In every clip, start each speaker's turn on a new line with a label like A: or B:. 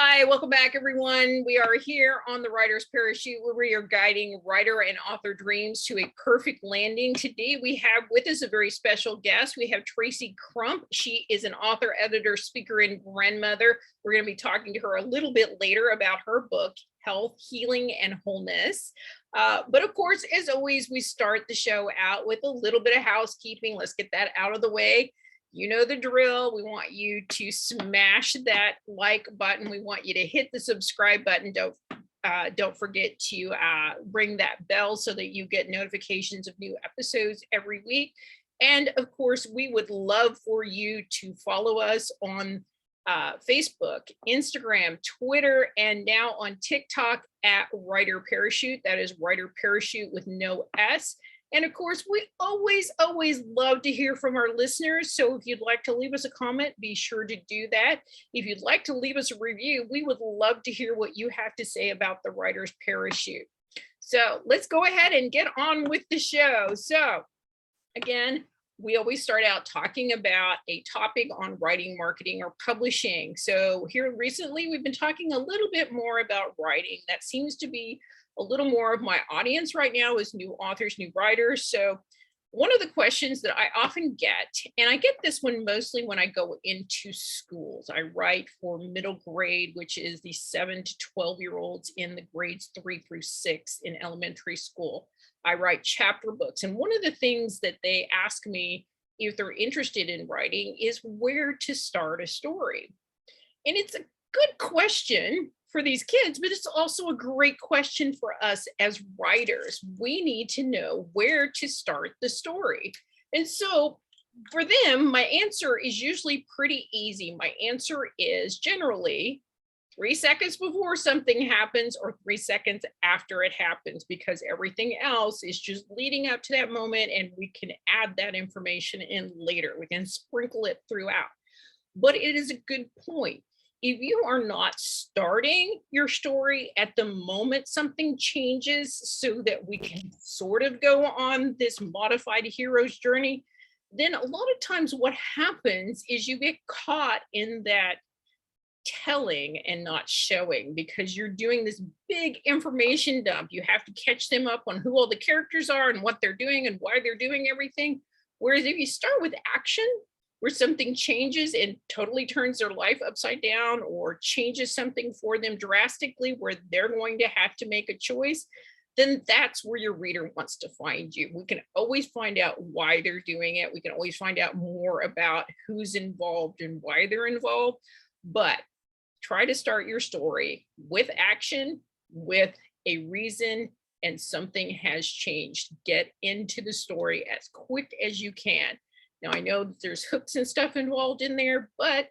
A: Hi, welcome back, everyone. We are here on the Writer's Parachute, where we are guiding writer and author dreams to a perfect landing. Today, we have with us a very special guest. We have Tracy Crump. She is an author, editor, speaker, and grandmother. We're going to be talking to her a little bit later about her book, Health, Healing, and Wholeness. But of course, as always, we start the show out with a little bit of housekeeping. Let's get that out of the way. You know the drill. We want you to smash that like button. We want you to hit the subscribe button. Don't forget to ring that bell so that you get notifications of new episodes every week. And of course, we would love for you to follow us on Facebook, Instagram, Twitter, and now on TikTok at Writer Parachute. That is Writer Parachute with no S. And of course, we always love to hear from our listeners. So if you'd like to leave us a comment, be sure to do that. If you'd like to leave us a review, we would love to hear what you have to say about the Writer's Parachute. So let's go ahead and get on with the show. So again, we always start out talking about a topic on writing, marketing, or publishing. So here recently, we've been talking a little bit more about writing. That seems to be a little more of my audience right now is new authors, new writers. So one of the questions that I often get, and I get this one mostly when I go into schools. I write for middle grade, which is the 7 to 12-year-olds in the grades 3 through 6 in elementary school. I write chapter books. And one of the things that they ask me if they're interested in writing is where to start a story. And it's a good question for these kids, but it's also a great question for us as writers. We need to know where to start the story. And so for them, my answer is usually pretty easy. My answer is generally 3 seconds before something happens or 3 seconds after it happens, because everything else is just leading up to that moment, and we can add that information in later. We can sprinkle it throughout. But it is a good point. If you are not starting your story at the moment something changes so that we can sort of go on this modified hero's journey, then a lot of times what happens is you get caught in that telling and not showing, because you're doing this big information dump. You have to catch them up on who all the characters are and what they're doing and why they're doing everything. Whereas if you start with action, where something changes and totally turns their life upside down or changes something for them drastically, where they're going to have to make a choice, then that's where your reader wants to find you. We can always find out why they're doing it. We can always find out more about who's involved and why they're involved. But try to start your story with action, with a reason, and something has changed. Get into the story as quick as you can. Now, I know that there's hooks and stuff involved in there, but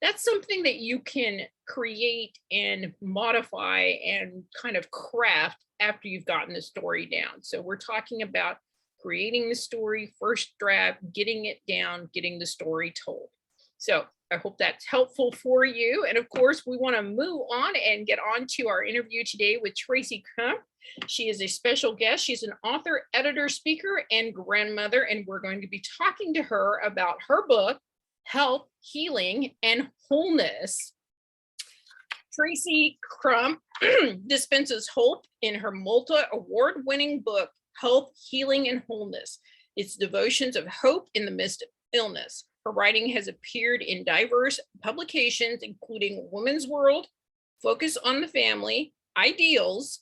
A: that's something that you can create and modify and kind of craft after you've gotten the story down. So we're talking about creating the story, first draft, getting it down, getting the story told. So I hope that's helpful for you. And of course, we want to move on and get on to our interview today with Tracy Crump. She is a special guest. She's an author, editor, speaker, and grandmother. And we're going to be talking to her about her book, Health, Healing, and Wholeness. Tracy Crump dispenses hope in her multi-award-winning book, Health, Healing, and Wholeness. It's devotions of hope in the midst of illness. Her writing has appeared in diverse publications, including Women's World, Focus on the Family, Ideals,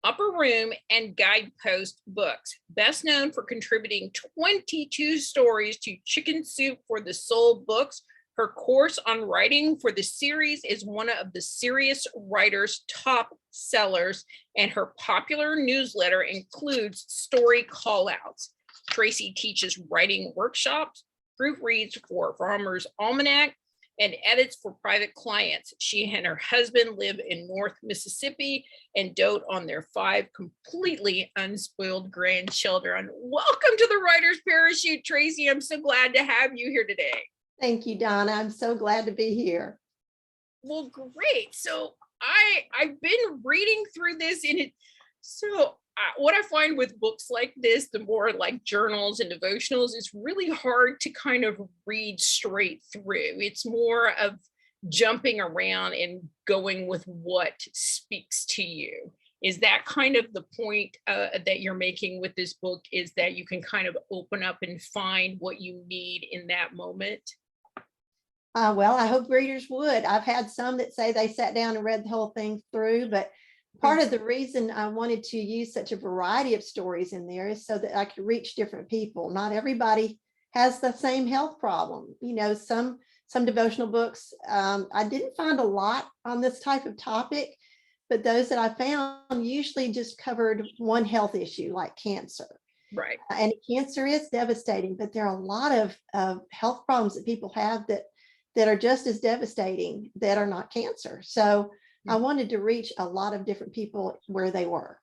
A: Upper Room, and Guidepost books. Best known for contributing 22 stories to Chicken Soup for the Soul books. Her course on writing for the series is one of the Serious Writers' top sellers, and her popular newsletter includes story callouts. Tracy teaches writing workshops, proofreads for Farmers Almanac, and edits for private clients. She and her husband live in North Mississippi and dote on their 5 completely unspoiled grandchildren. Welcome to the Writer's Parachute, Tracy. I'm so glad to have you here today.
B: Thank you, Donna. I'm so glad to be here.
A: Well, great. So I've been reading through this, and what I find with books like this, the more like journals and devotionals, it's really hard to kind of read straight through. It's more of jumping around and going with what speaks to you. Is that kind of the point that you're making with this book, is that you can kind of open up and find what you need in that moment?
B: Well, I hope readers would. I've had some that say they sat down and read the whole thing through, but part of the reason I wanted to use such a variety of stories in there is so that I could reach different people. Not everybody has the same health problem. You know, some devotional books, I didn't find a lot on this type of topic, but those that I found usually just covered one health issue like cancer.
A: Right.
B: And cancer is devastating, but there are a lot of health problems that people have that are just as devastating that are not cancer. So I wanted to reach a lot of different people where they were.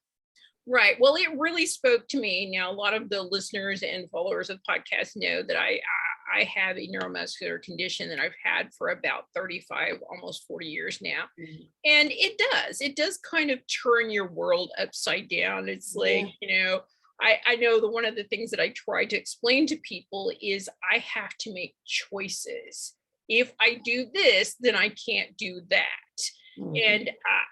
A: Right. Well, it really spoke to me. Now, a lot of the listeners and followers of podcasts know that I have a neuromuscular condition that I've had for about 35, almost 40 years now. And it does kind of turn your world upside down. It's like, I know that one of the things that I try to explain to people is I have to make choices. If I do this, then I can't do that. And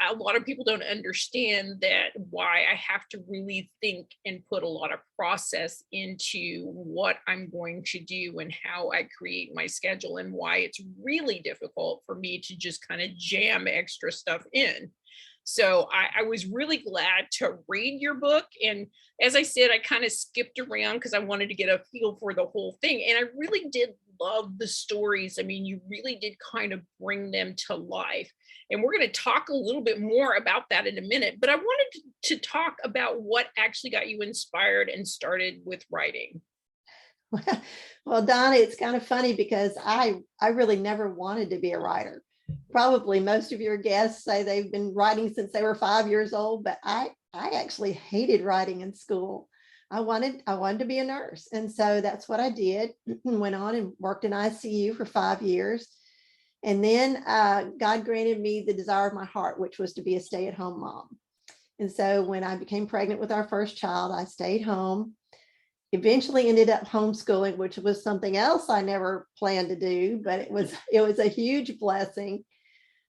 A: a lot of people don't understand that, why I have to really think and put a lot of process into what I'm going to do and how I create my schedule, and why it's really difficult for me to just kind of jam extra stuff in. So I was really glad to read your book. And as I said, I kind of skipped around because I wanted to get a feel for the whole thing. And I really did love the stories. I mean, you really did kind of bring them to life. And we're going to talk a little bit more about that in a minute. But I wanted to talk about what actually got you inspired and started with writing.
B: Well, Donna, it's kind of funny because I really never wanted to be a writer. Probably most of your guests say they've been writing since they were 5 years old, but I actually hated writing in school. I wanted to be a nurse. And so that's what I did. Went on and worked in ICU for 5 years. And then God granted me the desire of my heart, which was to be a stay-at-home mom. And so when I became pregnant with our first child, I stayed home. Eventually ended up homeschooling, which was something else I never planned to do, but it was a huge blessing.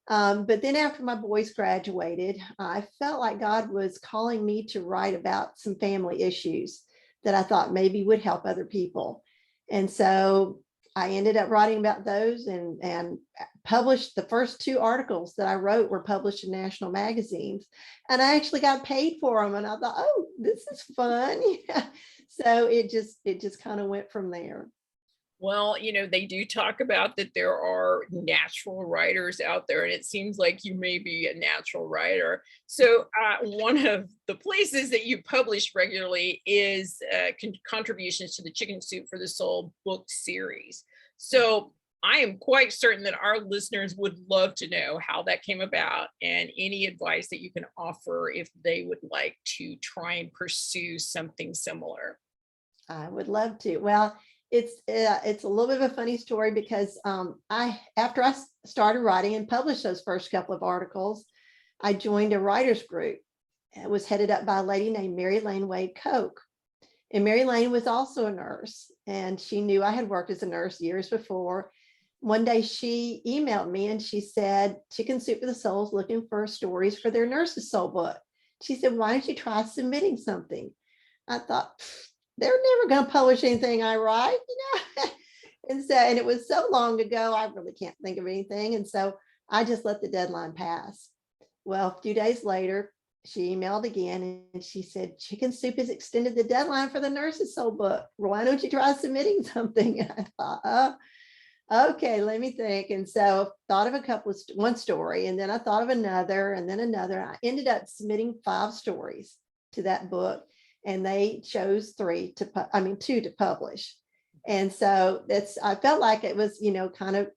B: But then after my boys graduated, I felt like God was calling me to write about some family issues that I thought maybe would help other people. And so I ended up writing about those and published. The first 2 articles that I wrote were published in national magazines, and I actually got paid for them. And I thought, oh, this is fun. Yeah. So it just kind of went from there.
A: Well, they do talk about that there are natural writers out there, and it seems like you may be a natural writer. So one of the places that you publish regularly is contributions to the Chicken Soup for the Soul book series. So I am quite certain that our listeners would love to know how that came about, and any advice that you can offer if they would like to try and pursue something similar.
B: I would love to. Well, it's a little bit of a funny story because after I started writing and published those first couple of articles, I joined a writers group. It was headed up by a lady named Mary Lane Wade Koch. And Mary Lane was also a nurse, and she knew I had worked as a nurse years before. One day she emailed me and she said, Chicken Soup for the Soul is looking for stories for their Nurse's Soul book. She said, why don't you try submitting something? I thought, they're never going to publish anything I write, and it was so long ago, I really can't think of anything. And so I just let the deadline pass. Well, a few days later, she emailed again and she said, Chicken Soup has extended the deadline for the Nurse's Soul book. Why don't you try submitting something? And I thought, okay, let me think. And so thought of one story, and then I thought of another, and then another. I ended up submitting 5 stories to that book. And they chose 2 to publish. And so I felt like it was, kind of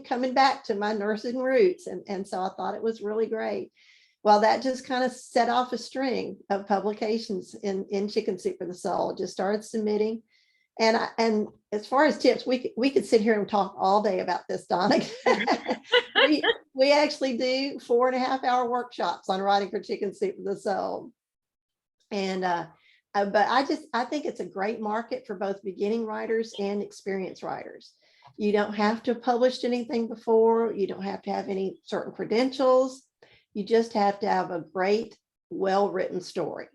B: coming back to my nursing roots. And so I thought it was really great. Well, that just kind of set off a string of publications in Chicken Soup for the Soul. Just started submitting. And as far as tips, we could sit here and talk all day about this, Donna. we actually do 4.5-hour workshops on writing for Chicken Soup for the Soul. And but I think it's a great market for both beginning writers and experienced writers. You don't have to have published anything before. You don't have to have any certain credentials. You just have to have a great, well-written story.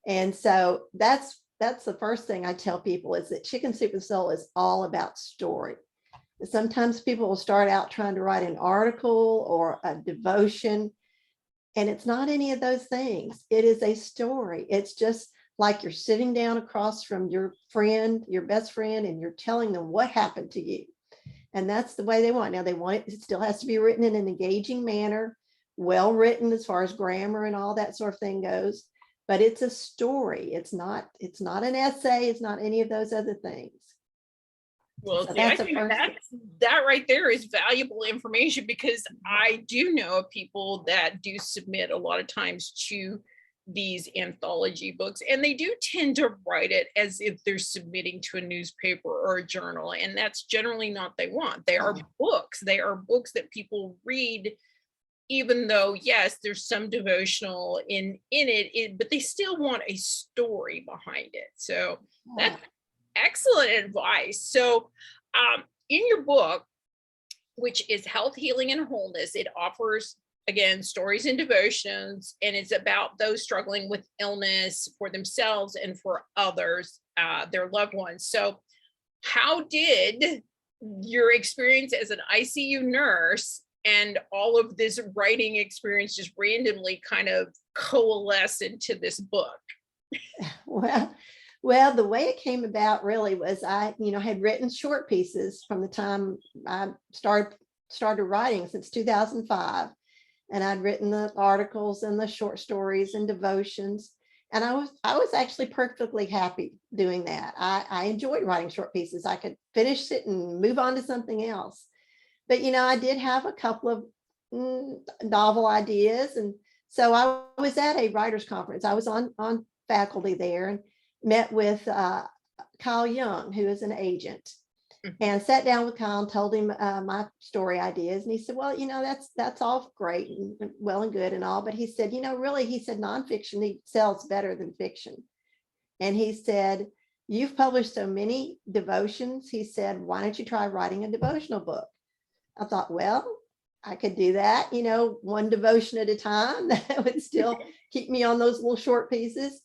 B: And so that's the first thing I tell people, is that Chicken Soup and Soul is all about story. Sometimes people will start out trying to write an article or a devotion, and it's not any of those things. It is a story. It's just like you're sitting down across from your friend, your best friend, and you're telling them what happened to you. And that's the way they want. Now they want it still has to be written in an engaging manner, well written as far as grammar and all that sort of thing goes. But it's a story. It's not an essay. It's not any of those other things.
A: Well,
B: So
A: see, I
B: that's the
A: think
B: first
A: that right there is valuable information, because I do know of people that do submit a lot of times to these anthology books, and they do tend to write it as if they're submitting to a newspaper or a journal, and that's generally not what they want. They are books. They are books that people read, even though, yes, there's some devotional in it, but they still want a story behind it. So that's excellent advice. So in your book, which is Health, Healing, and Wholeness, it offers, again, stories and devotions, and it's about those struggling with illness for themselves and for others, their loved ones. So how did your experience as an ICU nurse and all of this writing experience just randomly kind of coalesce into this book?
B: Well, the way it came about really was I had written short pieces from the time I started writing since 2005. And I'd written the articles and the short stories and devotions. And I was actually perfectly happy doing that. I enjoyed writing short pieces. I could finish it and move on to something else. But, I did have a couple of novel ideas. And so I was at a writers conference. I was on faculty there and met with Kyle Young, who is an agent, and sat down with Kyle and told him my story ideas. And he said, well, that's all great and well and good and all. But he said, really, he said, nonfiction sells better than fiction. And he said, you've published so many devotions. He said, why don't you try writing a devotional book? I thought, well, I could do that, one devotion at a time. That would still keep me on those little short pieces.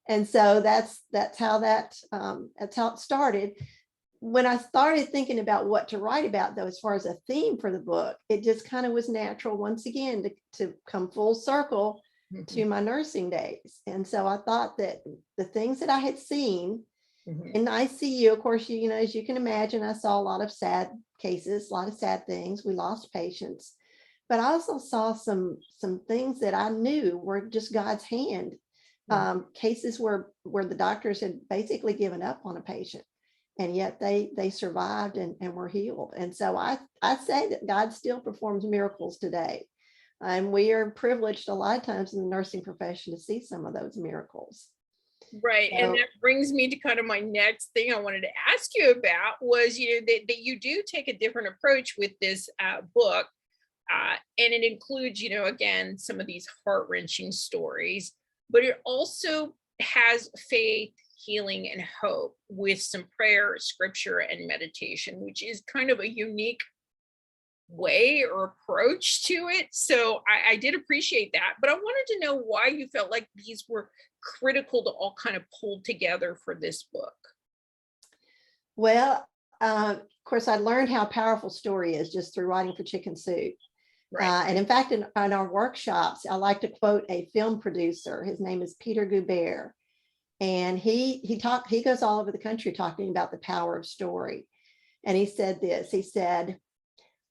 B: And so that's how it started. When I started thinking about what to write about, though, as far as a theme for the book, it just kind of was natural once again to come full circle to my nursing days. And so I thought that the things that I had seen in the ICU, of course, as you can imagine, I saw a lot of sad cases, a lot of sad things. We lost patients, but I also saw some things that I knew were just God's hand. Cases where the doctors had basically given up on a patient, and yet they survived and were healed. And so I say that God still performs miracles today. And we are privileged a lot of times in the nursing profession to see some of those miracles.
A: Right. And that brings me to kind of my next thing I wanted to ask you about was, that you do take a different approach with this book. And it includes, again, some of these heart-wrenching stories, but it also has faith, healing, and hope with some prayer, scripture, and meditation, which is kind of a unique way or approach to it. So I did appreciate that, but I wanted to know why you felt like these were critical to all kind of pull together for this book.
B: Well, of course, I learned how powerful story is just through writing for Chicken Soup. Right. And in fact, in our workshops, I like to quote a film producer. His name is Peter Goubert. And he goes all over the country talking about the power of story. And he said this, he said,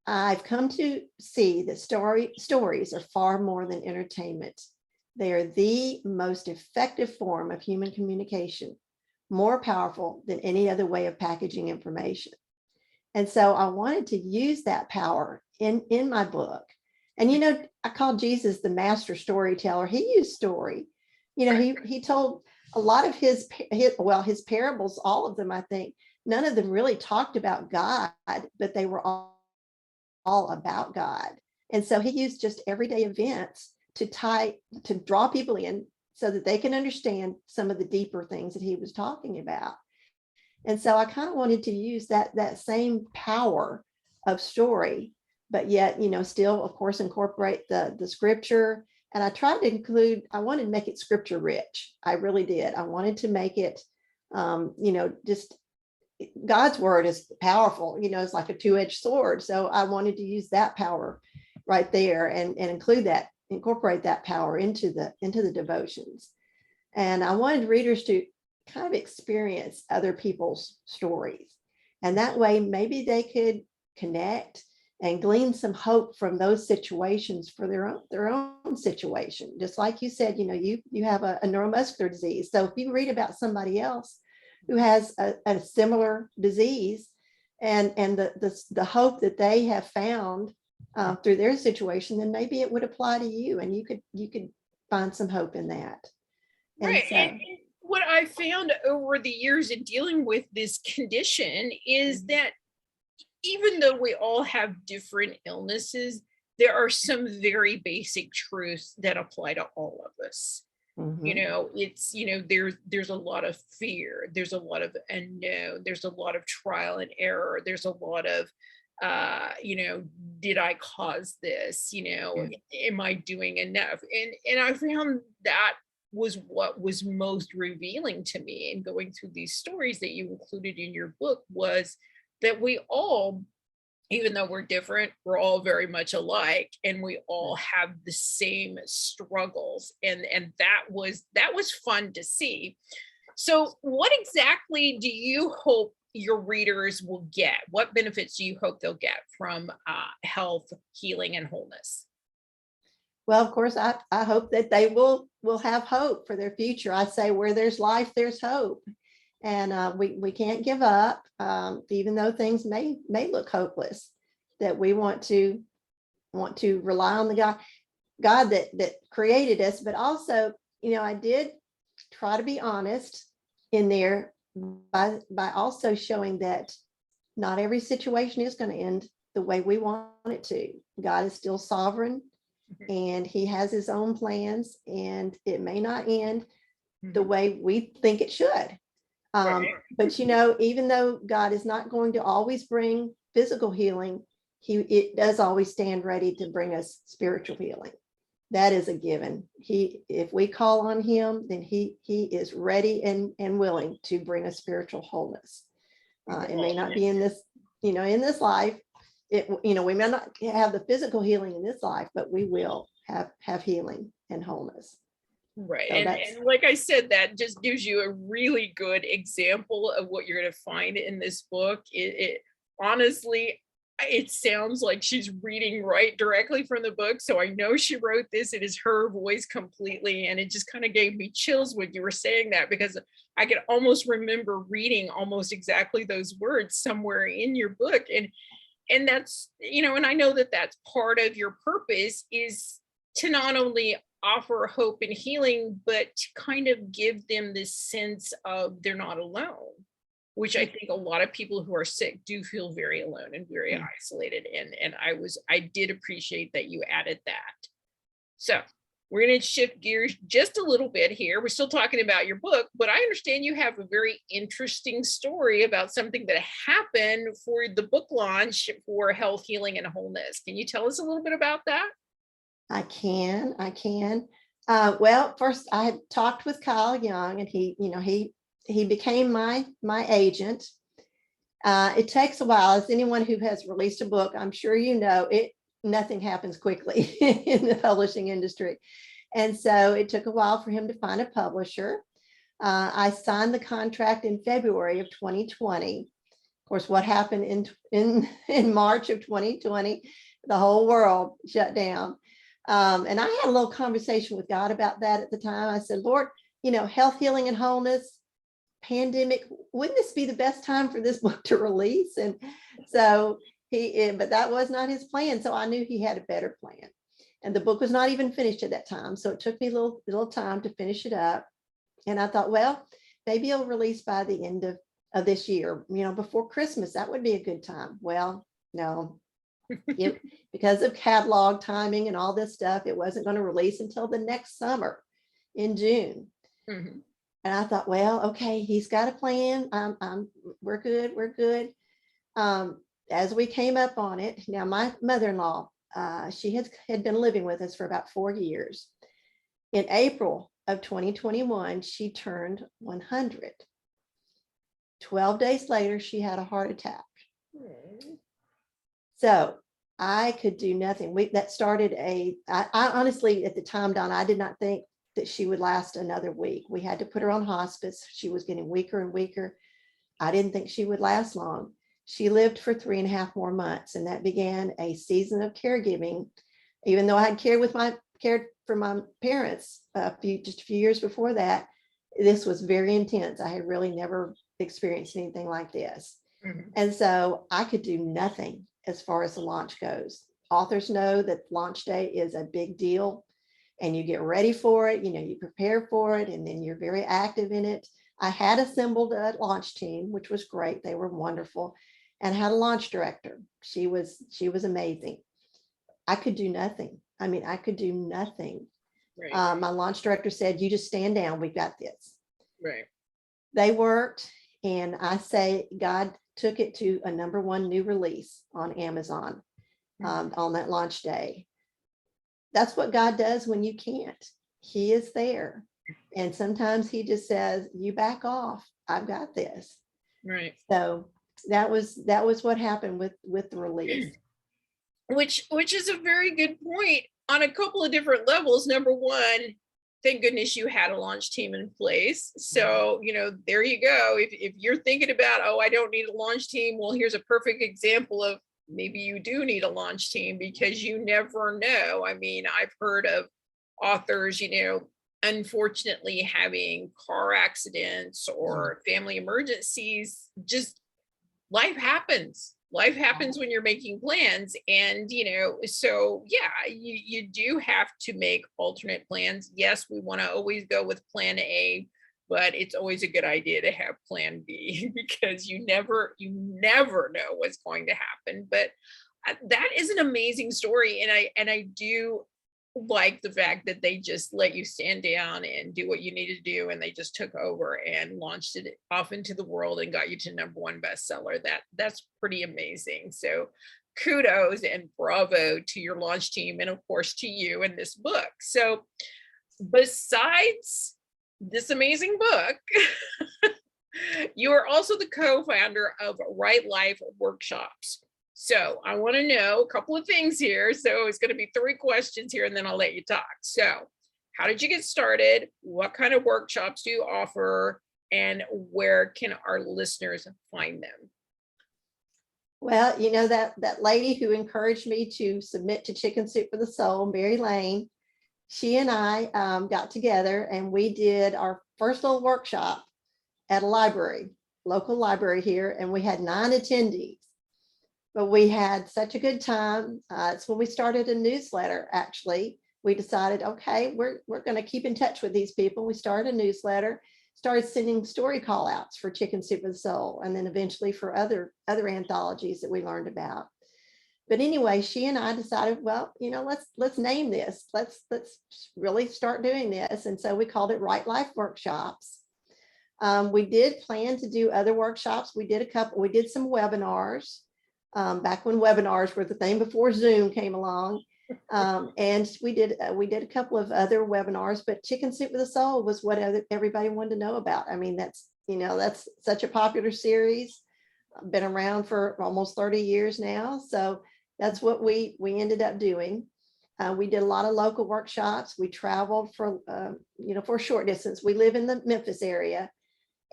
B: I've come to see that stories are far more than entertainment. They are the most effective form of human communication, more powerful than any other way of packaging information. And so I wanted to use that power in my book. And, I call Jesus the master storyteller. He used story. He told a lot of his parables, all of them, I think, none of them really talked about God, but they were all about God. And so he used just everyday events to draw people in so that they can understand some of the deeper things that he was talking about. And so I kind of wanted to use that same power of story, but yet, still, of course, incorporate the scripture. And I tried to include, I wanted to make it scripture rich. I really did. I wanted to make it, just God's word is powerful, it's like a two-edged sword. So I wanted to use that power right there and incorporate that power into the devotions. And I wanted readers to kind of experience other people's stories. And that way, maybe they could connect and glean some hope from those situations for their own situation. Just like you said, you have a neuromuscular disease. So if you read about somebody else who has a similar disease and the hope that they have found through their situation, then maybe it would apply to you, and you could find some hope in that.
A: Right. And what I found over the years in dealing with this condition is that even though we all have different illnesses, there are some very basic truths that apply to all of us. It's, there's a lot of fear, there's a lot of unknown, there's a lot of trial and error, there's a lot of did I cause this? Am I doing enough? And I found that was what was most revealing to me in going through these stories that you included in your book, was that we all, even though we're different, we're all very much alike, and we all have the same struggles. And that was fun to see. So what exactly do you hope your readers will get? What benefits do you hope they'll get from health, healing, and wholeness?
B: Well, of course, I hope that they will have hope for their future. I say where there's life, there's hope. And we can't give up, even though things may look hopeless, that we want to rely on the God that created us. But also, I did try to be honest in there by also showing that not every situation is going to end the way we want it to. God is still sovereign, and he has his own plans, and it may not end the way we think it should. But even though God is not going to always bring physical healing, it does always stand ready to bring us spiritual healing. That is a given. If we call on him, then he is ready and willing to bring us spiritual wholeness. It may not be in this, in this life. We may not have the physical healing in this life, but we will have healing and wholeness.
A: Right. So and like I said, that just gives you a really good example of what you're going to find in this book. It honestly, it sounds like she's reading right directly from the book. So I know she wrote this. It is her voice completely. And it just kind of gave me chills when you were saying that, because I could almost remember reading almost exactly those words somewhere in your book. And that's, and I know that that's part of your purpose, is to not only offer hope and healing, but to kind of give them this sense of they're not alone, which I think a lot of people who are sick do feel very alone and very isolated. And I did appreciate that you added that. So we're going to shift gears just a little bit here. We're still talking about your book, but I understand you have a very interesting story about something that happened for the book launch for Health, Healing, and Wholeness. Can you tell us a little bit about that?
B: I can. Well, first I had talked with Kyle Young, and he became my agent. It takes a while, as anyone who has released a book, I'm sure nothing happens quickly in the publishing industry. And so it took a while for him to find a publisher. I signed the contract in February of 2020. Of course, what happened in March of 2020, the whole world shut down. And I had a little conversation with God about that at the time. I said, Lord, health, healing, and wholeness, pandemic, wouldn't this be the best time for this book to release? And so but that was not his plan. So I knew he had a better plan. And the book was not even finished at that time. So it took me a little time to finish it up. And I thought, well, maybe it'll release by the end of this year, before Christmas. That would be a good time. Well, no. Because of catalog timing and all this stuff, it wasn't going to release until the next summer in June. And I thought, well, okay, he's got a plan. We're good. We're good. As we came up on it, now my mother-in-law, she had been living with us for about 4 years. In April of 2021, she turned 100. 12 days later, she had a heart attack. So I could do nothing. That started I honestly, at the time, Don, I did not think that she would last another week. We had to put her on hospice. She was getting weaker and weaker. I didn't think she would last long. She lived for 3.5 more months, and that began a season of caregiving. Even though I had cared for my parents just a few years before that, this was very intense. I had really never experienced anything like this. Mm-hmm. And so I could do nothing as far as the launch goes. Authors know that launch day is a big deal, and you get ready for it, you prepare for it, and then you're very active in it. I had assembled a launch team, which was great. They were wonderful, and had a launch director. She was amazing. I could do nothing. I could do nothing. Right. My launch director said, you just stand down. We've got this.
A: Right.
B: They worked, and I say God took it to a #1 new release on Amazon on that launch day. That's what God does when you can't. He is there. And sometimes he just says, you back off. I've got this.
A: Right.
B: So that was what happened with the release.
A: Which is a very good point on a couple of different levels. Number one, thank goodness you had a launch team in place. So, there you go. If you're thinking about, oh, I don't need a launch team, well, here's a perfect example of maybe you do need a launch team, because you never know. I've heard of authors, unfortunately having car accidents or family emergencies. Just life happens. Life happens when you're making plans. And, so yeah, you do have to make alternate plans. Yes, we want to always go with plan A, but it's always a good idea to have plan B, because you never know what's going to happen. But that is an amazing story. And I do like the fact that they just let you stand down and do what you needed to do, and they just took over and launched it off into the world and got you to #1 bestseller. That's pretty amazing. So kudos and bravo to your launch team, and of course to you and this book. So besides this amazing book, you are also the co-founder of Right Life Workshops. So I want to know a couple of things here. So it's going to be 3 questions here, and then I'll let you talk. So how did you get started? What kind of workshops do you offer? And where can our listeners find them?
B: Well, that lady who encouraged me to submit to Chicken Soup for the Soul, Mary Lane, she and I got together, and we did our first little workshop at a local library here, and we had 9 attendees. But we had such a good time. It's when we started a newsletter, actually. We decided, okay, we're going to keep in touch with these people. We started a newsletter, started sending story call outs for Chicken Soup for the Soul, and then eventually for other anthologies that we learned about. But anyway, she and I decided, well, let's name this. Let's really start doing this. And so we called it Right Life Workshops. We did plan to do other workshops. We did some webinars. Back when webinars were the thing before Zoom came along. And we did a couple of other webinars, but Chicken Soup for the Soul was what everybody wanted to know about. That's such a popular series, been around for almost 30 years now. So that's what we ended up doing. We did a lot of local workshops. We traveled for a short distance. We live in the Memphis area,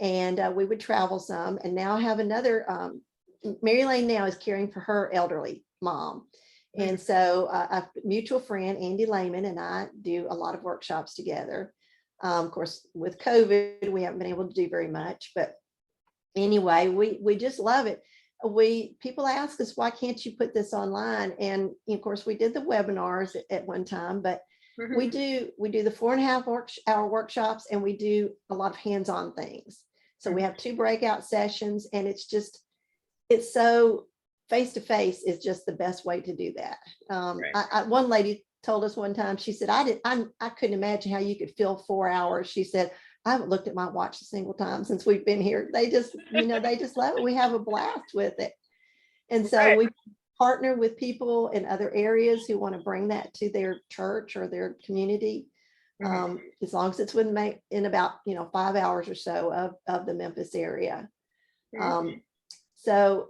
B: and we would travel some. And now I have another, Mary Lane now is caring for her elderly mom. And so a mutual friend, Andy Lehman, and I do a lot of workshops together. Of course, with COVID, we haven't been able to do very much, but anyway, we just love it. People ask us, why can't you put this online? And of course, we did the webinars at one time, but we do the 4.5-hour workshops, and we do a lot of hands-on things. So we have 2 breakout sessions, and it's so face-to-face is just the best way to do that. One lady told us one time, she said, I couldn't imagine how you could fill 4 hours. She said, I haven't looked at my watch a single time since we've been here. They just, they just love it. We have a blast with it. And so
A: Right.
B: we partner with people in other areas who want to bring that to their church or their community. As long as it's in about 5 hours or so of the Memphis area. So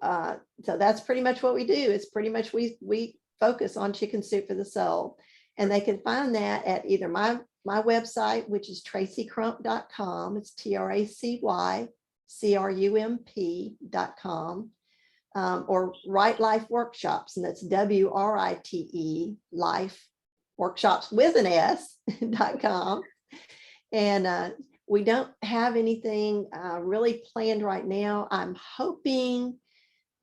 B: that's pretty much what we do. It's pretty much we focus on chicken soup for the soul, and they can find that at either my website, which is tracycrump.com. It's TracyCrump.com, or Write Life Workshops, and that's WRITE Life Workshops with an S.com. And we don't have anything really planned right now. I'm hoping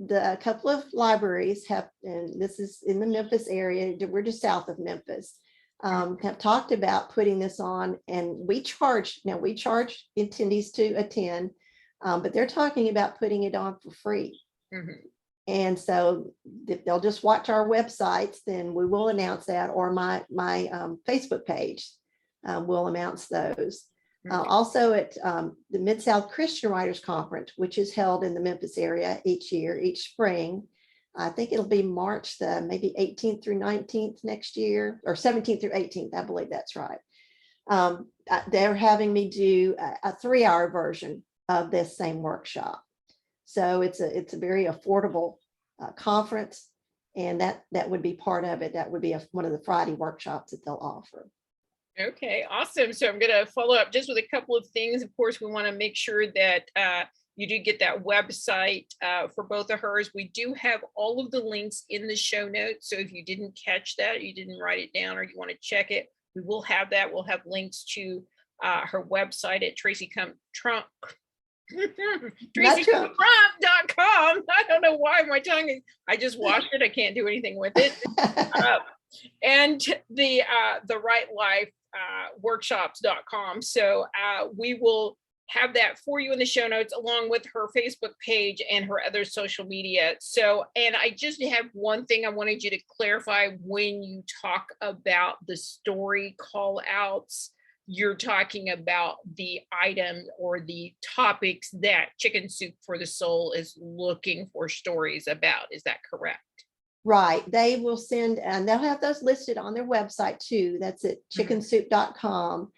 B: a couple of libraries have, and this is in the Memphis area, we're just south of Memphis, have talked about putting this on, and we charge attendees to attend, but they're talking about putting it on for free. And so if they'll just watch our websites, then we will announce that, or my Facebook page will announce those. Also at the Mid-South Christian Writers Conference, which is held in the Memphis area each spring. I think it'll be March maybe 18th through 19th next year, or 17th through 18th. I believe that's right. They're having me do a 3-hour version of this same workshop. So it's a very affordable conference, and that would be part of it. That would be one of the Friday workshops that they'll offer.
A: Okay, awesome. So I'm going to follow up just with a couple of things. Of course, we want to make sure that you do get that website for both of hers. We do have all of the links in the show notes. So if you didn't catch that, you didn't write it down, or you want to check it, we will have that. We'll have links to her website at TracyCrump.com. I don't know why my tongue is, I just washed it. I can't do anything with it. And the Write Life workshops.com. So we will have that for you in the show notes, along with her Facebook page and her other social media. So, and I just have one thing I wanted you to clarify. When you talk about the story call outs, you're talking about the item or the topics that Chicken Soup for the Soul is looking for stories about. Is that correct?
B: Right. They will send, and they'll have those listed on their website too. That's at chickensoup.com.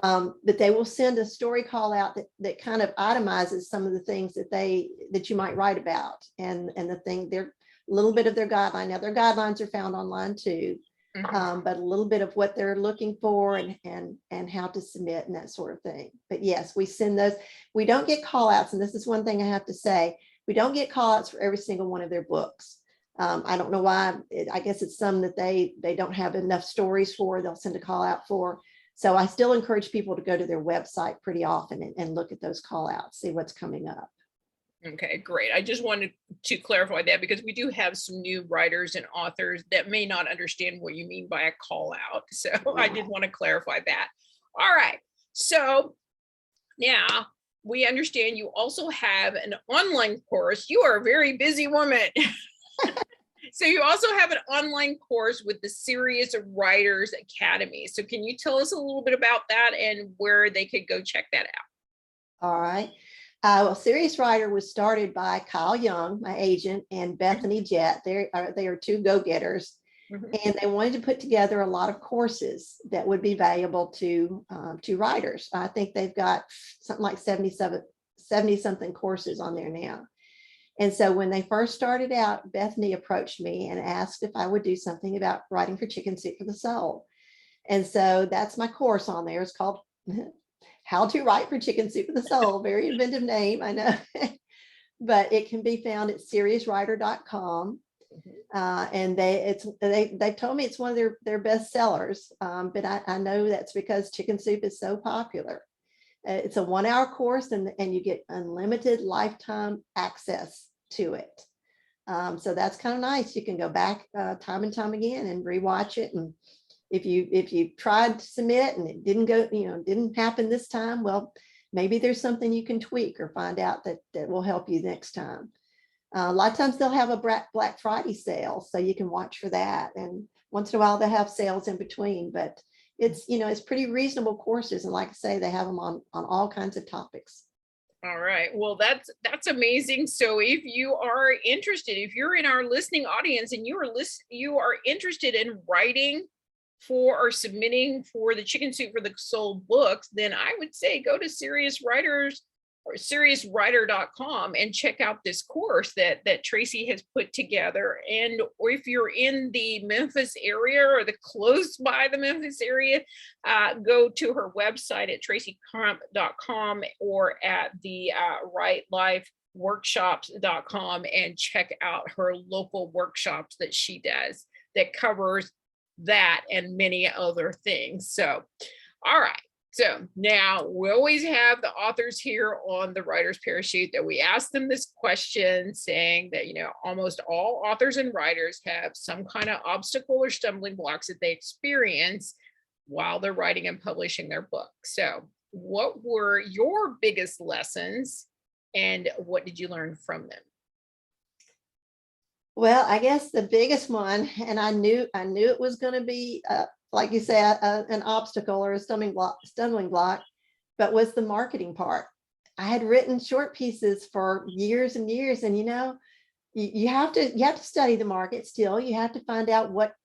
B: But they will send a story call out that kind of itemizes some of the things that you might write about, and they're a little bit of their guideline. Now their guidelines are found online too, but a little bit of what they're looking for and how to submit and that sort of thing. But yes, we send those. We don't get call outs, and this is one thing I have to say. We don't get call outs for every single one of their books. I don't know why. I guess it's some that they don't have enough stories for. They'll send a call out for. So I still encourage people to go to their website pretty often and look at those call outs, see what's coming up.
A: Okay, great. I just wanted to clarify that, because we do have some new writers and authors that may not understand what you mean by a call out. So I did want to clarify that. All right. So now we understand you also have an online course. You are a very busy woman. So you also have an online course with the Serious Writers Academy. So can you tell us a little bit about that and where they could go check that out?
B: All right. Well, Serious Writer was started by Kyle Young, my agent, and Bethany Jett. They are two go-getters, and they wanted to put together a lot of courses that would be valuable to writers. I think they've got something like 70-something courses on there now. And so when they first started out, Bethany approached me and asked if I would do something about writing for Chicken Soup for the Soul. And so that's my course on there. It's called How to Write for Chicken Soup for the Soul. Very inventive name, I know. But it can be found at seriouswriter.com. And they told me it's one of their best sellers. But I know that's because chicken soup is so popular. It's a 1-hour course, and you get unlimited lifetime access to it. So that's kind of nice. You can go back time and time again and rewatch it. And if you tried to submit and it didn't go, didn't happen this time, well, maybe there's something you can tweak or find out that will help you next time. A lot of times they'll have a Black Friday sale, so you can watch for that. And once in a while they have sales in between, but it's, it's pretty reasonable courses. And like I say, they have them on all kinds of topics.
A: All right. Well, that's amazing. So if you are interested, if you're in our listening audience and you are interested in writing for or submitting for the Chicken Soup for the Soul books, then I would say go to Serious Writers or seriouswriter.com and check out this course that Tracy has put together. And or if you're in the Memphis area or the close by the Memphis area, go to her website at tracycrump.com or at the writelifeworkshops.com and check out her local workshops that she does that covers that and many other things. So, all right. So now we always have the authors here on the Writer's Parachute that we ask them this question, saying that, almost all authors and writers have some kind of obstacle or stumbling blocks that they experience while they're writing and publishing their book. So what were your biggest lessons and what did you learn from them?
B: Well, I guess the biggest one, and I knew it was going to be, like you say, an obstacle or a stumbling block, but was the marketing part. I had written short pieces for years and years, and you have to study the market still. You have to find out what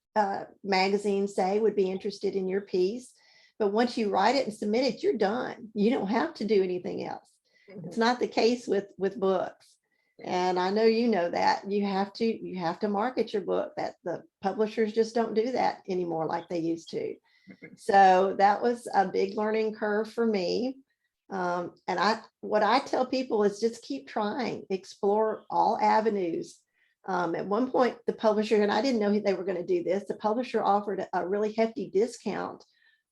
B: magazines say would be interested in your piece. But once you write it and submit it, you're done. You don't have to do anything else. It's not the case with books. And I know that you have to market your book, that the publishers just don't do that anymore like they used to. So that was a big learning curve for me. And what I tell people is just keep trying, explore all avenues. At one point, the publisher, and I didn't know they were going to do this, the publisher offered a really hefty discount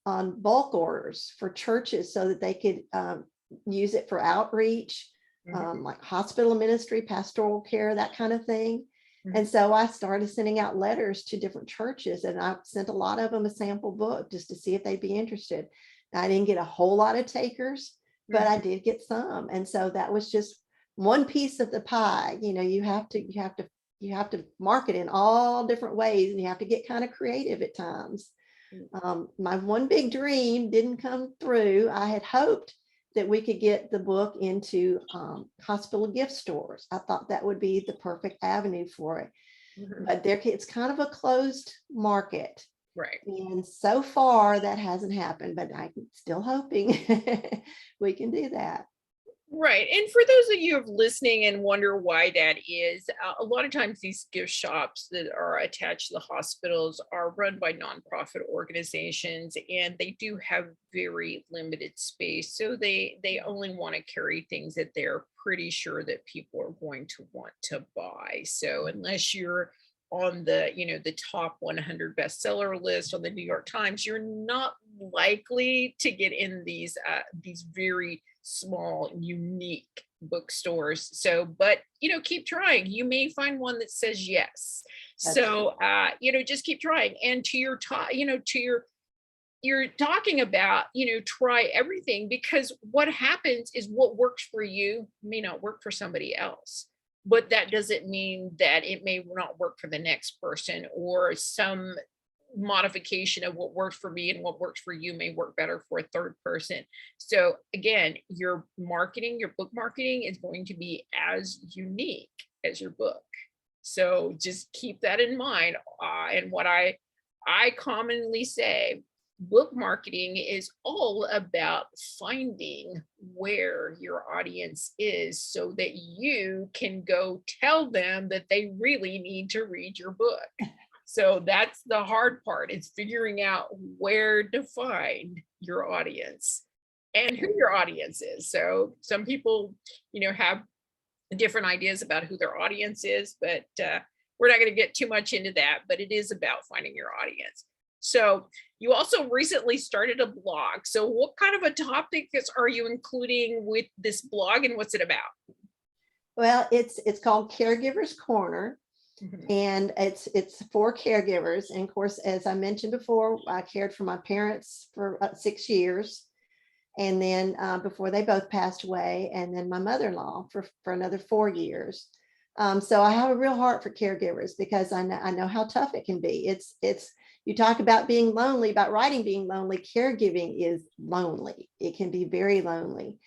B: on bulk orders for churches so that they could use it for outreach. Like hospital ministry, pastoral care, that kind of thing. And so I started sending out letters to different churches, and I sent a lot of them a sample book just to see if they'd be interested. I didn't get a whole lot of takers, but I did get some. And so that was just one piece of the pie. You have to market in all different ways, and you have to get kind of creative at times. My one big dream didn't come through. I had hoped that we could get the book into hospital gift stores. I thought that would be the perfect avenue for it. But it's kind of a closed market.
A: Right.
B: And so far that hasn't happened, but I'm still hoping we can do that.
A: Right. And for those of you listening and wonder why that is, a lot of times these gift shops that are attached to the hospitals are run by nonprofit organizations, and they do have very limited space. So they only want to carry things that they're pretty sure that people are going to want to buy. So unless you're on the the top 100 bestseller list on the New York Times, you're not likely to get in these very small, unique bookstores. So, but keep trying. You may find one that says yes. So, just keep trying. And to your you're talking about, try everything, because what happens is what works for you may not work for somebody else. But that doesn't mean that it may not work for the next person, or some modification of what works for me and what works for you may work better for a third person. So again, your book marketing is going to be as unique as your book. So just keep that in mind. And what I commonly say, book marketing is all about finding where your audience is so that you can go tell them that they really need to read your book. So that's the hard part. It's figuring out where to find your audience and who your audience is. So some people, have different ideas about who their audience is, but we're not going to get too much into that, but it is about finding your audience. So you also recently started a blog. So what kind of a topic are you including with this blog, and what's it about?
B: Well, it's called Caregivers Corner. And it's for caregivers. And of course, as I mentioned before, I cared for my parents for about 6 years. And then before they both passed away, and then my mother-in-law for another 4 years. So I have a real heart for caregivers because I know how tough it can be. You talk about being lonely, about writing being lonely. Caregiving is lonely. It can be very lonely.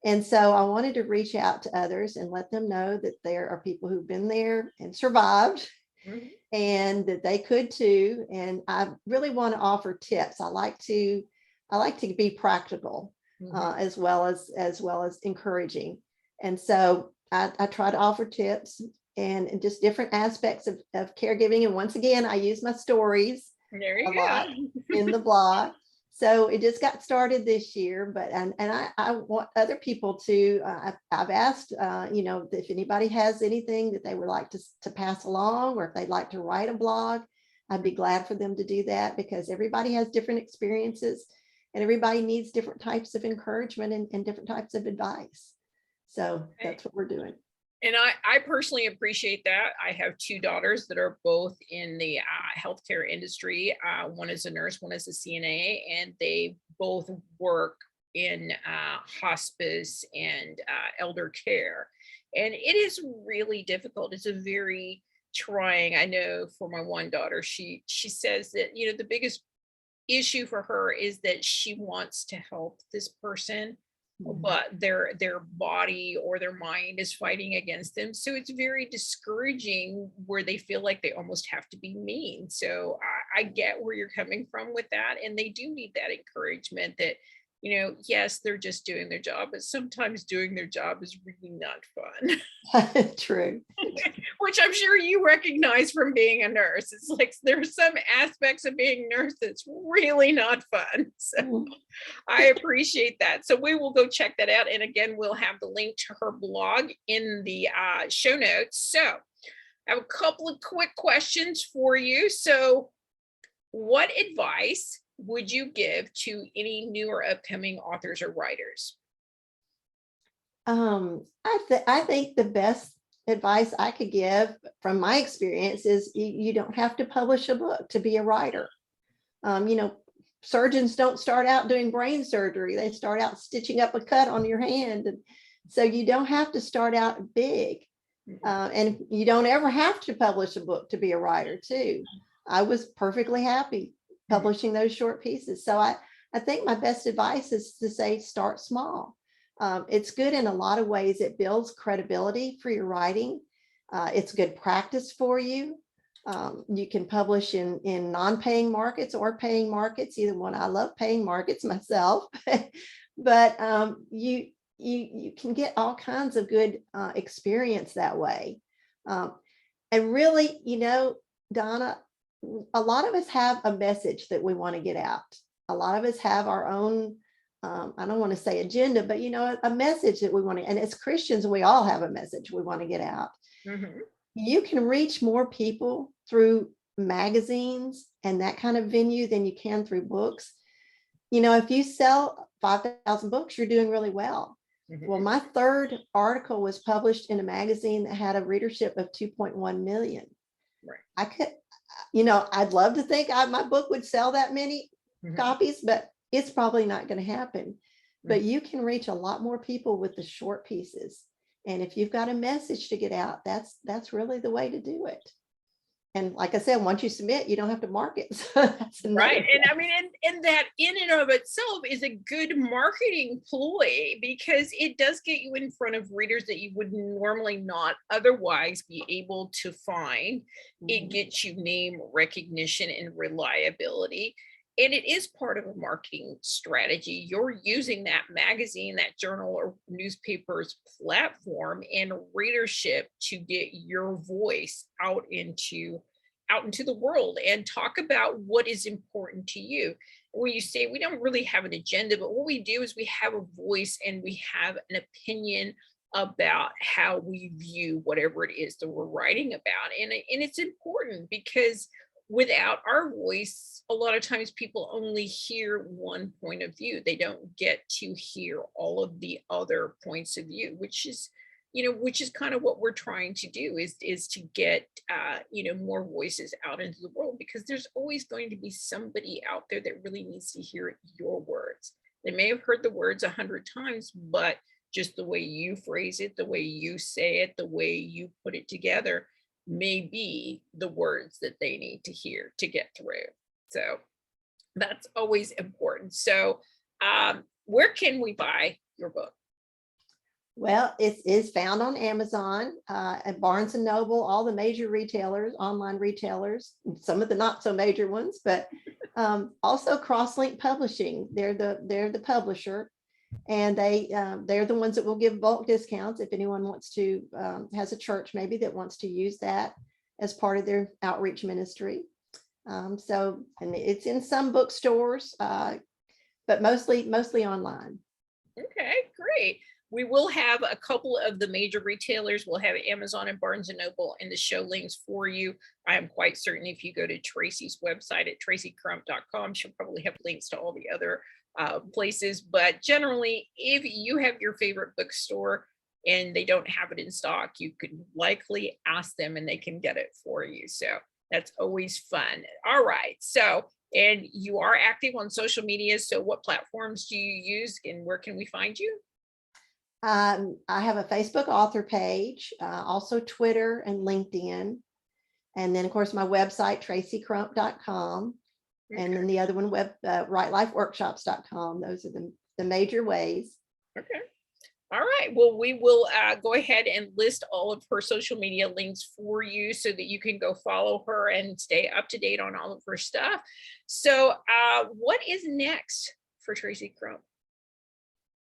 B: And so I wanted to reach out to others and let them know that there are people who've been there and survived,
A: Mhm.
B: and that they could too. And I really want to offer tips. I like to be practical,
A: Mhm.
B: as well as encouraging. And so I try to offer tips and just different aspects of caregiving. And once again, I use my stories
A: There
B: a
A: you
B: lot
A: go.
B: in the blog. So it just got started this year, but I want other people to. I've asked, if anybody has anything that they would like to pass along, or if they'd like to write a blog, I'd be glad for them to do that, because everybody has different experiences, and everybody needs different types of encouragement and different types of advice. So that's what we're doing.
A: And I personally appreciate that. I have two daughters that are both in the healthcare industry. One is a nurse, one is a CNA, and they both work in hospice and elder care. And it is really difficult. It's a very trying. I know for my one daughter, she says that, the biggest issue for her is that she wants to help this person,
B: Mhm.
A: but their body or their mind is fighting against them. So it's very discouraging, where they feel like they almost have to be mean. So I get where you're coming from with that, and they do need that encouragement that, yes, they're just doing their job, but sometimes doing their job is really not fun.
B: True.
A: Which I'm sure you recognize from being a nurse. It's like there's some aspects of being a nurse that's really not fun. So
B: Mhm.
A: I appreciate that. So we will go check that out. And again, we'll have the link to her blog in the show notes. So I have a couple of quick questions for you. So, what advice would you give to any new or upcoming authors or writers?
B: I think the best advice I could give from my experience is you don't have to publish a book to be a writer. Um, you know, Surgeons don't start out doing brain surgery. They start out stitching up a cut on your hand. And so you don't have to start out big.
A: Mhm.
B: And you don't ever have to publish a book to be a writer too. I was perfectly happy
A: Mhm.
B: publishing those short pieces. So I think my best advice is to say, start small. It's good in a lot of ways. It builds credibility for your writing. It's good practice for you. You can publish in non-paying markets or paying markets, either one. I love paying markets myself, but you can get all kinds of good experience that way. Um, and really, Donna, a lot of us have a message that we want to get out. A lot of us have our own, I don't want to say agenda, but a message that we want to, and as Christians, we all have a message we want to get out.
A: Mhm.
B: You can reach more people through magazines and that kind of venue than you can through books. If you sell 5,000 books, you're doing really well. Well,
A: Mhm.
B: my third article was published in a magazine that had a readership of 2.1 million.
A: Right.
B: I could, I'd love to think my book would sell that many
A: Mhm.
B: copies, but it's probably not going to happen.
A: Mhm.
B: But you can reach a lot more people with the short pieces. And if you've got a message to get out, that's really the way to do it. And like I said, once you submit, you don't have to market. So that's
A: Right.
B: another
A: And I
B: plus.
A: mean, and that in and of itself is a good marketing ploy, because it does get you in front of readers that you would normally not otherwise be able to find. It
B: Mhm.
A: gets you name recognition and reliability. And it is part of a marketing strategy. You're using that magazine, that journal or newspaper's platform and readership to get your voice out into the world and talk about what is important to you. When you say we don't really have an agenda, but what we do is we have a voice and we have an opinion about how we view whatever it is that we're writing about. And it's important, because without our voice, a lot of times people only hear one point of view. They don't get to hear all of the other points of view, which is kind of what we're trying to do, is to get more voices out into the world, because there's always going to be somebody out there that really needs to hear your words. They may have heard the words 100 times, but just the way you phrase it, the way you say it, the way you put it together may be the words that they need to hear to get through. So that's always important. So where can we buy your book?
B: Well, it is found on Amazon, at Barnes and Noble, all the major retailers, online retailers, some of the not so major ones, but also Crosslink Publishing. They're the publisher, and they're the ones that will give bulk discounts if anyone wants to, has a church maybe that wants to use that as part of their outreach ministry. And it's in some bookstores, but mostly online.
A: Okay, great. We will have a couple of the major retailers. We'll have Amazon and Barnes and Noble in the show links for you. I am quite certain if you go to Tracy's website at tracycrump.com, she'll probably have links to all the other places. But generally, if you have your favorite bookstore and they don't have it in stock, you could likely ask them and they can get it for you. So that's always fun. All right. So, and you are active on social media. So what platforms do you use and where can we find you?
B: I have a Facebook author page, also Twitter and LinkedIn. And then of course my website, tracycrump.com.
A: Okay.
B: And then the other one, rightlifeworkshops.com. Those are the major ways.
A: Okay. All right. Well, we will go ahead and list all of her social media links for you so that you can go follow her and stay up to date on all of her stuff. So what is next for Tracy Crump?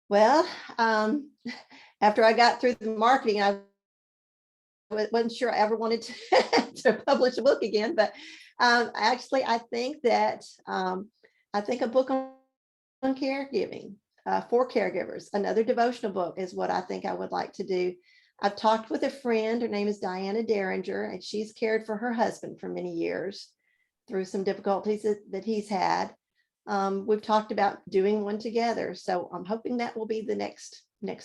B: Well, after I got through the marketing, I wasn't sure I ever wanted to publish a book again, but actually, I think that a book on caregiving for caregivers, another devotional book is what I think I would like to do. I've talked with a friend, her name is Diana Derringer, and she's cared for her husband for many years through some difficulties that he's had. We've talked about doing one together, so I'm hoping that will be the next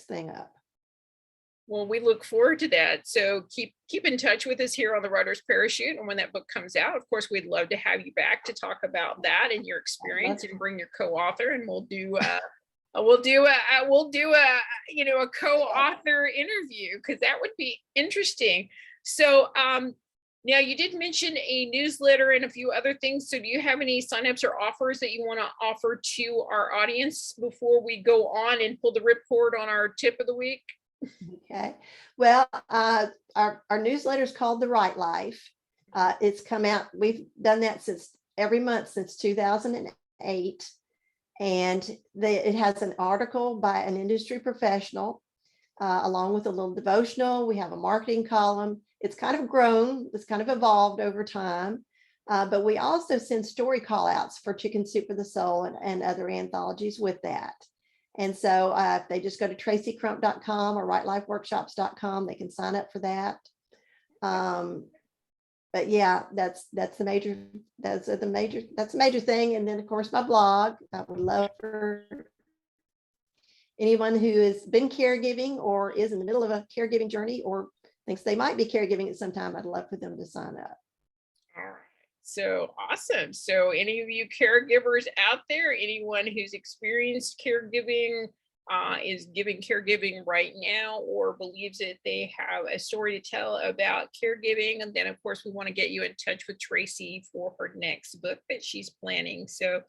B: thing up.
A: Well, we look forward to that. So keep in touch with us here on the Writer's Parachute. And when that book comes out, of course, we'd love to have you back to talk about that and your experience and bring your co-author, and we'll do a co-author interview, because that would be interesting. So now you did mention a newsletter and a few other things. So do you have any signups or offers that you want to offer to our audience before we go on and pull the ripcord on our tip of the week?
B: Okay. Well, our newsletter is called The Right Life. It's come out. We've done that every month since 2008. And it has an article by an industry professional, along with a little devotional. We have a marketing column. It's kind of grown. It's kind of evolved over time. But we also send story callouts for Chicken Soup for the Soul and other anthologies with that. And so if they just go to tracycrump.com or rightlifeworkshops.com, they can sign up for that. But yeah, that's the major thing. And then of course my blog. I would love for anyone who has been caregiving or is in the middle of a caregiving journey or thinks they might be caregiving at some time, I'd love for them to sign up.
A: All right. So awesome. So any of you caregivers out there, anyone who's experienced caregiving, is giving caregiving right now, or believes that they have a story to tell about caregiving, and then of course we want to get you in touch with Tracy for her next book that she's planning. So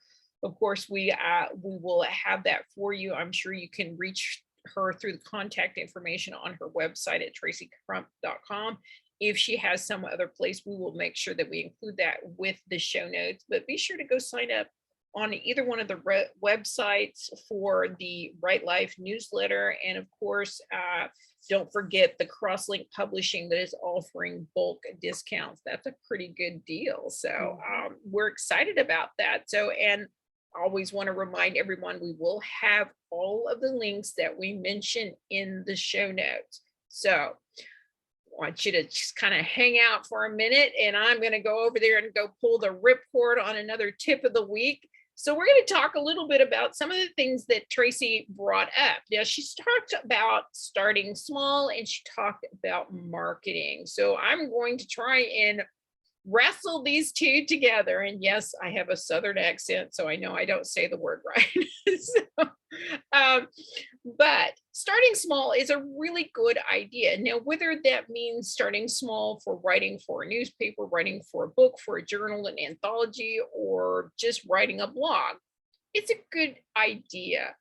A: of course we will have that for you. I'm sure you can reach her through the contact information on her website at tracycrump.com. If she has some other place, we will make sure that we include that with the show notes. But be sure to go sign up on either one of the websites for the Right Life newsletter. And of course, don't forget the Crosslink Publishing that is offering bulk discounts. That's a pretty good deal. So we're excited about that. So, and I always want to remind everyone, we will have all of the links that we mentioned in the show notes. So I want you to just kind of hang out for a minute, and I'm going to go over there and go pull the ripcord on another tip of the week. So we're going to talk a little bit about some of the things that Tracy brought up. Now, she's talked about starting small and she talked about marketing. So I'm going to try and wrestle these two together. And yes, I have a Southern accent, so I know I don't say the word right. So, um, but starting small is a really good idea. Now, whether that means starting small for writing for a newspaper, writing for a book, for a journal, an anthology, or just writing a blog, it's a good idea.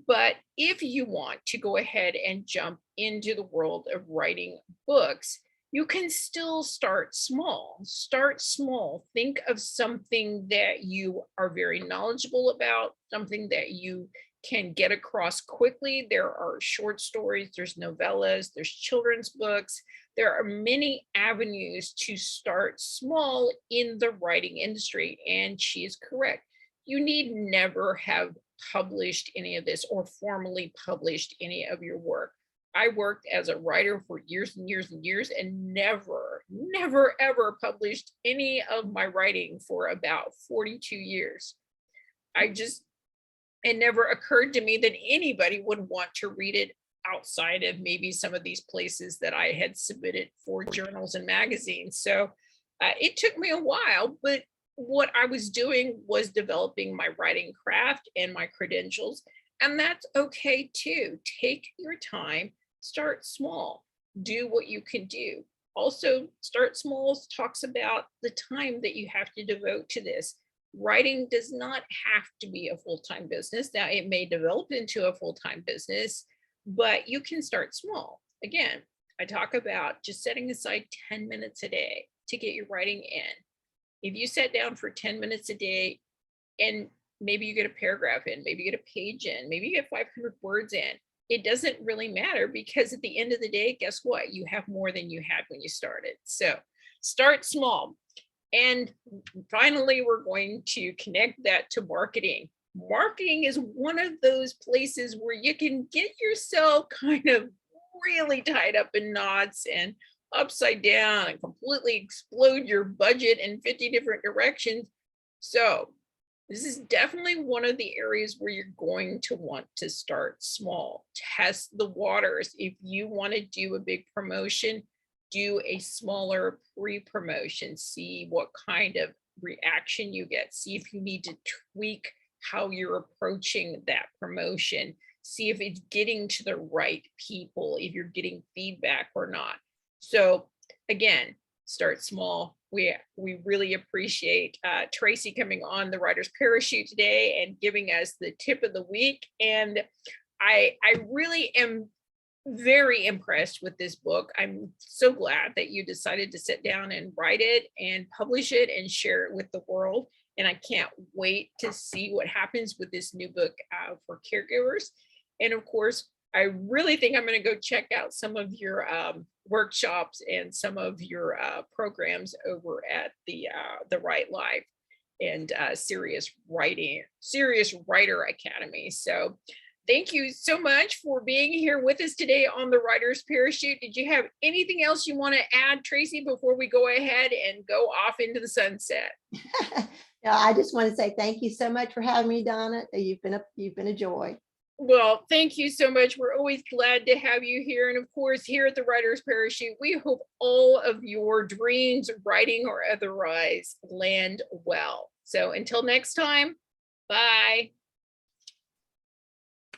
A: But if you want to go ahead and jump into the world of writing books, you can still start small. Start small. Think of something that you are very knowledgeable about, something that you can get across quickly. There are short stories, there's novellas, there's children's books. There are many avenues to start small in the writing industry. And she is correct. You need never have published any of this or formally published any of your work. I worked as a writer for years and years and years and never, ever published any of my writing for about 42 years. It never occurred to me that anybody would want to read it outside of maybe some of these places that I had submitted for journals and magazines. So it took me a while, but what I was doing was developing my writing craft and my credentials. And that's okay too. Take your time, start small, do what you can do. Also, start small talks about the time that you have to devote to this. Writing does not have to be a full-time business. Now, it may develop into a full-time business, but you can start small. Again, I talk about just setting aside 10 minutes a day to get your writing in. If you sat down for 10 minutes a day and maybe you get a paragraph in, maybe you get a page in, maybe you get 500 words in, it doesn't really matter because at the end of the day, guess what? You have more than you had when you started. So start small. And finally, we're going to connect that to marketing. Marketing is one of those places where you can get yourself kind of really tied up in knots and upside down and completely explode your budget in 50 different directions. So this is definitely one of the areas where you're going to want to start small. Test the waters. If you want to do a big promotion, do a smaller pre-promotion. See what kind of reaction you get. See if you need to tweak how you're approaching that promotion. See if it's getting to the right people, if you're getting feedback or not. So again, start small. We really appreciate Tracy coming on the Writer's Parachute today and giving us the tip of the week. And I really am very impressed with this book. I'm so glad that you decided to sit down and write it and publish it and share it with the world. And I can't wait to see what happens with this new book for caregivers. And of course, I really think I'm going to go check out some of your workshops and some of your programs over at the Write Life and Serious Writer Academy. So thank you so much for being here with us today on the Writer's Parachute. Did you have anything else you want to add, Tracy, before we go ahead and go off into the sunset?
B: No, I just want to say thank you so much for having me, Donna. You've been a joy.
A: Well, thank you so much. We're always glad to have you here. And of course, here at the Writer's Parachute, we hope all of your dreams, writing or otherwise, land well. So until next time, bye.